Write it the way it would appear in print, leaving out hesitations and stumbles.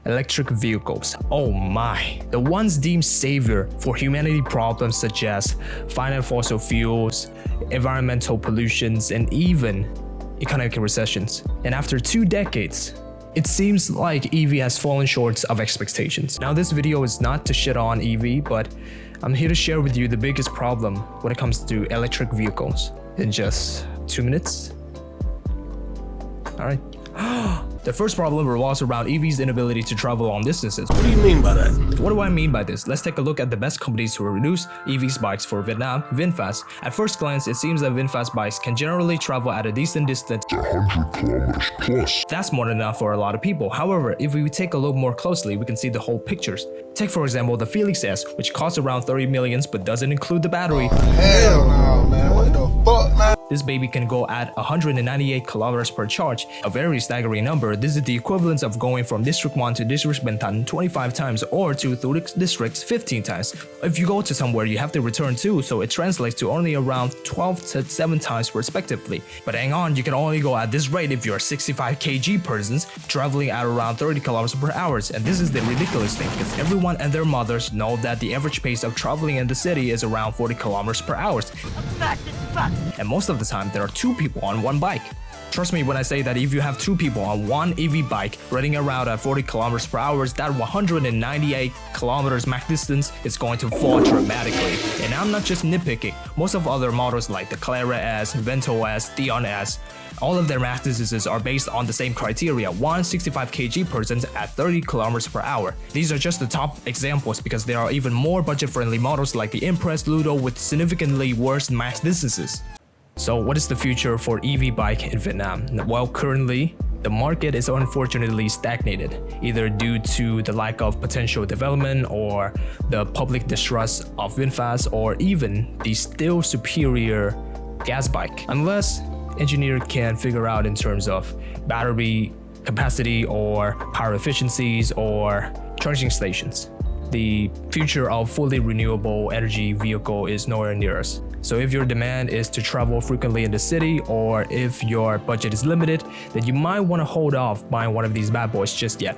Electric vehicles. Oh my. The once deemed savior for humanity problems such as finite fossil fuels, environmental pollutions, and even economic recessions. And after 2 decades, it seems like EV has fallen short of expectations. Now this video is not to shit on EV, but I'm here to share with you the biggest problem when it comes to electric vehicles in just 2 minutes. Alright. The first problem revolves around EV's inability to travel long distances. What do you mean by that? What do I mean by this? Let's take a look at the best companies to reduce EV's bikes for Vietnam, Vinfast. At first glance, it seems that Vinfast bikes can generally travel at a decent distance, 100 kilometers plus. That's more than enough for a lot of people. However, if we take a look more closely, we can see the whole pictures. Take for example the Felix S, which costs around 30 millions but doesn't include the battery. Hell no, man. What the fuck, man? This baby can go at 198 kilometers per charge, a very staggering number. This is the equivalent of going from District 1 to District Bentan 25 times or to Thurik districts 15 times. If you go to somewhere you have to return to, so it translates to only around 12 to 7 times respectively. But hang on, you can only go at this rate if you're a 65 kg persons traveling at around 30 kilometers per hour. And this is the ridiculous thing, because everyone and their mothers know that the average pace of traveling in the city is around 40 kilometers per hour. And most of the time there are 2 people on one bike. Trust me when I say that if you have 2 people on one EV bike riding around at 40 kilometers per hour, that 198 kilometers max distance is going to fall dramatically. And I'm not just nitpicking. Most of other models like the Clara S, Vento S, Theon S, all of their max distances are based on the same criteria, 165 kg persons at 30 kilometers per hour. These are just the top examples because there are even more budget-friendly models like the Impress Ludo with significantly worse max distances. So what is the future for EV bike in Vietnam? Well, currently, the market is unfortunately stagnated, either due to the lack of potential development or the public distrust of Vinfast or even the still superior gas bike. Unless engineers can figure out in terms of battery capacity or power efficiencies or charging stations. The future of fully renewable energy vehicle is nowhere near us. So if your demand is to travel frequently in the city, or if your budget is limited, then you might want to hold off buying one of these bad boys just yet.